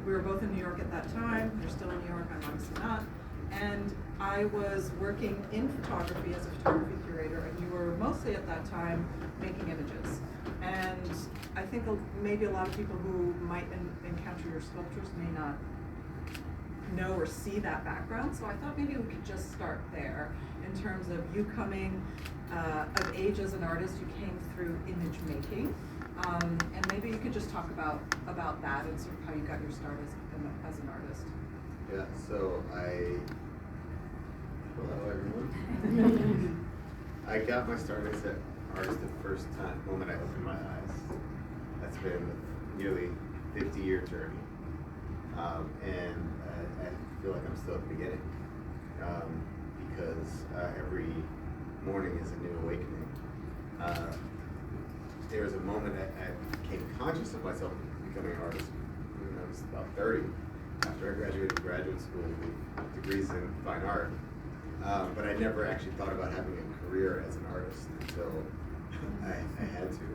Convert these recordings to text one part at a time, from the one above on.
we were both in New York at that time. You're still in New York, I'm obviously not. And I was working in photography as a photography curator, and you were mostly at that time making images. And I think maybe a lot of people who might encounter your sculptures may not know or see that background. So I thought maybe we could just start there in terms of you coming of age as an artist. You came through image making. And maybe you could just talk about that and sort of how you got your start as an artist. Yeah, so hello everyone. I got my start as an artist the first moment I opened my eyes. That's been a nearly 50-year journey. And I feel like I'm still at the beginning. Because every morning is a new awakening. There was a moment I became conscious of myself becoming an artist when I was about 30, after I graduated from graduate school with degrees in fine art. But I never actually thought about having a career as an artist until I had to.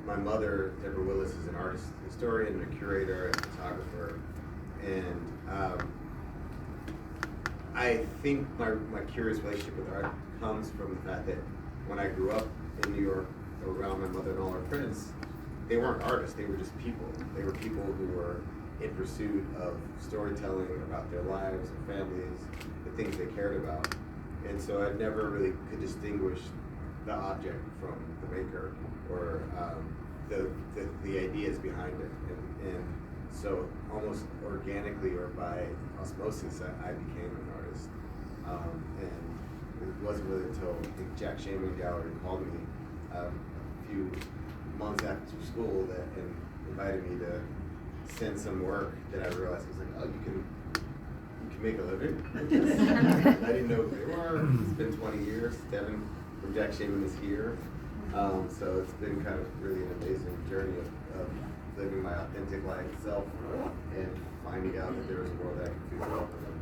My mother, Eva Willis, is an artist historian, a curator, and photographer. And I think my curious relationship with art comes from the fact that when I grew up in New York, around my mother and all her friends, they weren't artists, they were just people. They were people who were in pursuit of storytelling about their lives and families, the things they cared about. And so I never really could distinguish the object from the maker or the ideas behind it. And so almost organically or by osmosis, I became an artist. And it wasn't really until I think Jack Shaman Gallery called me a few months after school and invited me to send some work that I realized was like, oh, you can make a living. I didn't know who they were. It's been 20 years. Devin from Jack Shaman is here. So it's been kind of really an amazing journey of living my authentic life self and finding out that there was a world that I could do well for them.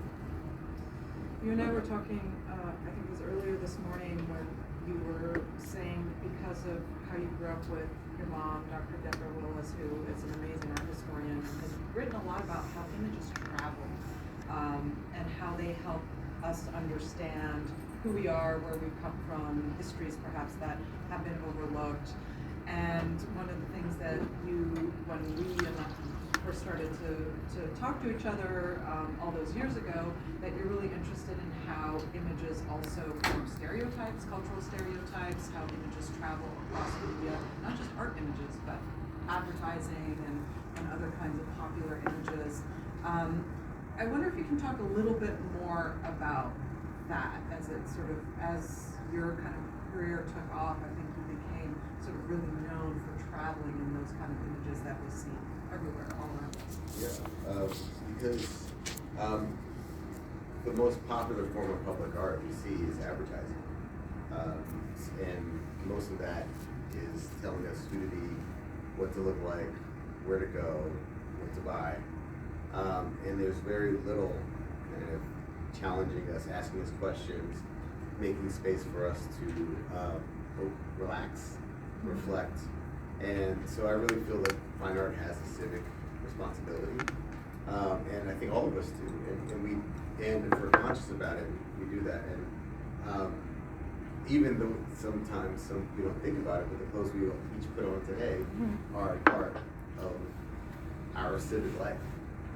You and I were talking, I think it was earlier this morning, when you were saying because of how you grew up with your mom, Dr. Deborah Willis, who is an amazing art historian, has written a lot about how images travel and how they help us understand who we are, where we've come from, histories perhaps that have been overlooked. And one of the things that when we first started to talk to each other all those years ago, that you're really interested in how images also form stereotypes, cultural stereotypes, how images travel across media, not just art images, but advertising and other kinds of popular images. I wonder if you can talk a little bit more about that as your kind of career took off. I think you became sort of really known for traveling in those kind of images that we see everywhere, all around us. Yeah, because the most popular form of public art we see is advertising. And most of that is telling us who to be, what to look like, where to go, what to buy. And there's very little kind of challenging us, asking us questions, making space for us to relax, reflect. And so I really feel that fine art has a civic responsibility. And I think all of us do. And if we're conscious about it, we do that. And even though sometimes some people don't think about it, but the clothes we each put on today are a part of our civic life.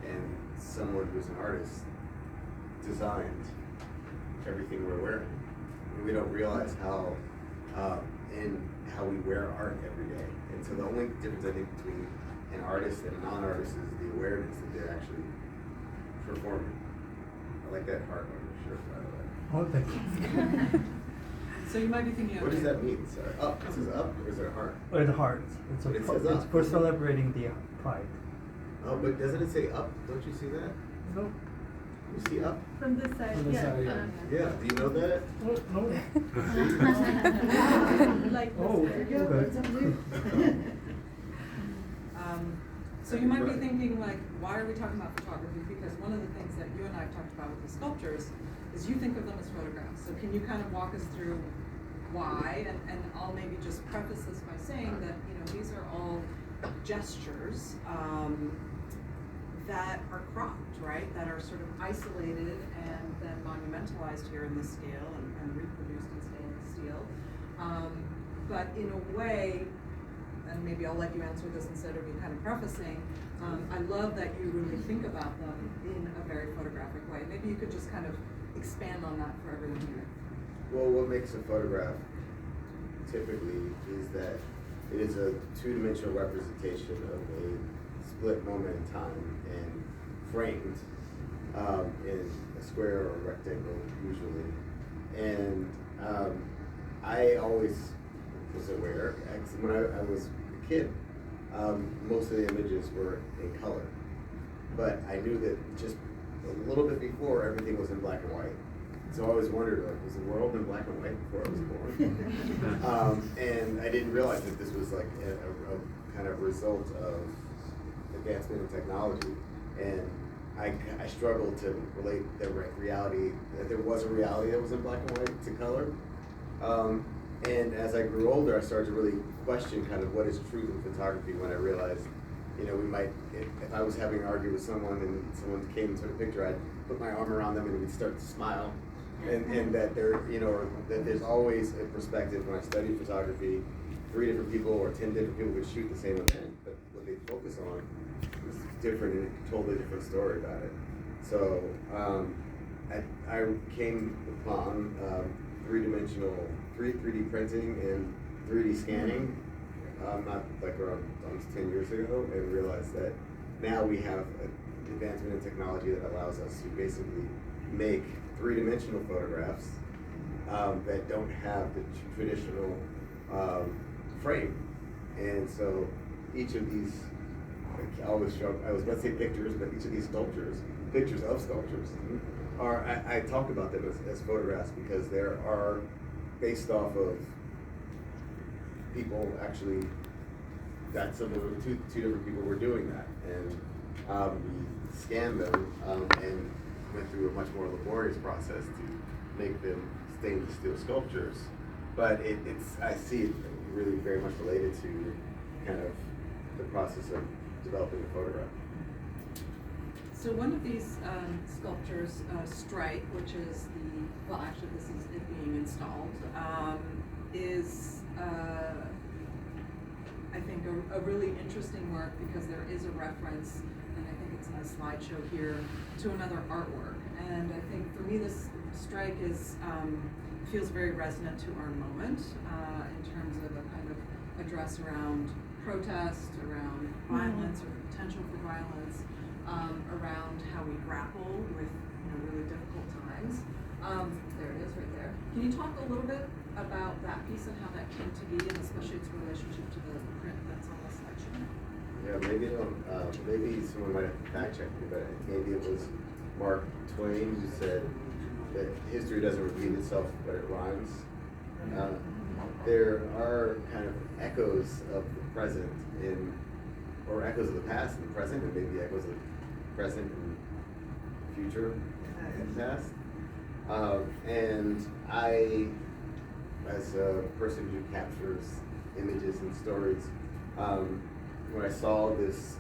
And someone who's an artist designed everything we're wearing. And we don't realize how we wear art every day. And so the only difference I think between an artist and a non-artist is the awareness that they're actually performing. I like that heart on your shirt, by the way. Oh, thank you. So you might be thinking, what does that mean? Sorry, up. This is up, or is it a heart? Oh, it's a heart. It's for celebrating the pride. Oh, but doesn't it say up? Don't you see that? No. You see up? From this side, From this side, yeah. Yeah, do you know that? Oh, no. Like Oh, okay. So you might be thinking, like, why are we talking about photography? Because one of the things that you and I have talked about with the sculptures is you think of them as photographs. So can you kind of walk us through why? And I'll maybe just preface this by saying that, these are all gestures right, that are sort of isolated and then monumentalized here in this scale and reproduced in stainless steel. But in a way, and maybe I'll let you answer this instead of me kind of prefacing, I love that you really think about them in a very photographic way. Maybe you could just kind of expand on that for everyone here. Well, what makes a photograph typically is that it is a two-dimensional representation of a split moment in time and framed in a square or a rectangle usually. And I always was aware, when I was a kid, most of the images were in color. But I knew that just a little bit before, everything was in black and white. So I always wondered, like, was the world in black and white before I was born? And I didn't realize that this was like a kind of result of advancement in technology. And I struggled to relate the reality, that there was a reality that was in black and white to color. And as I grew older, I started to really question kind of what is truth in photography when I realized, you know, we might, if I was having an argument with someone and someone came and took a picture, I'd put my arm around them and we'd start to smile. And that there, you know, that there's always a perspective. When I studied photography, 3 different people or 10 different people would shoot the same event, but what they focus on was different and a totally different story about it. So I came upon 3D printing and 3D scanning, not like around almost 10 years ago, and realized that now we have an advancement in technology that allows us to basically make 3-dimensional photographs that don't have the traditional frame. And so each of these, I was about to say pictures, but each of these sculptures, pictures of sculptures, are, I talk about them as photographs because there are based off of people actually, that some of the two different people were doing that. And we scanned them and went through a much more laborious process to make them stainless steel sculptures. But I see it really very much related to kind of the process of developing a photograph. So one of these sculptures, Strike, which is well actually this is it being installed, is I think a really interesting work because there is a reference, and I think it's in a slideshow here, to another artwork. And I think for me this Strike is feels very resonant to our moment in terms of a kind of address around protest, around violence or the potential for violence, around how we grapple with really difficult times. There it is right there. Can you talk a little bit about that piece and how that came to be, and especially its relationship to the print that's on the slideshow? Yeah, maybe someone might have to fact check me, but maybe it was Mark Twain who said that history doesn't repeat itself, but it rhymes. There are kind of echoes of the present or echoes of the past and the present, and maybe echoes of the present and future and past. And I, as a person who captures images and stories, when I saw this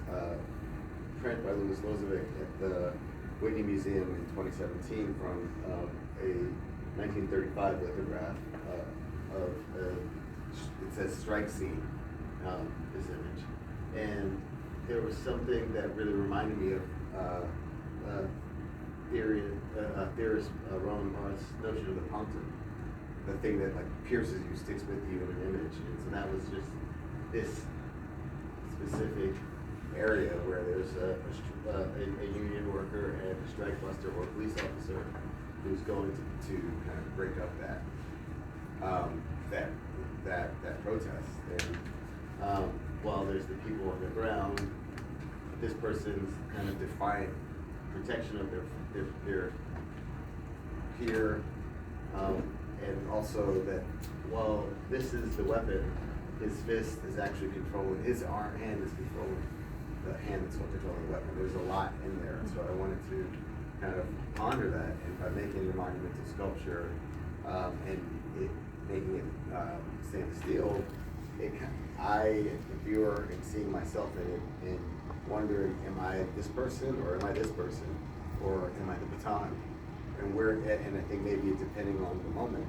print by Louis Lozovic at the Whitney Museum in 2017 from a 1935 lithograph of it says strike scene, this image. And there was something that really reminded me of theorist Roland Barthes' notion of the punctum, the thing that like pierces you, sticks with you in an image. And so that was just this specific area where there's a union worker and a strike buster or a police officer who's going to kind of break up that protest. And while there's the people on the ground, this person's kind of defiant protection of their peer, and also that while this is the weapon, his fist is actually controlling, his hand is controlling the hand that's controlling the weapon. There's a lot in there, so I wanted to kind of ponder that, and by making a monumental sculpture and making it stainless steel, I, the viewer, and seeing myself in it, and wondering, am I this person or am I this person? Or am I the baton? And I think maybe depending on the moment,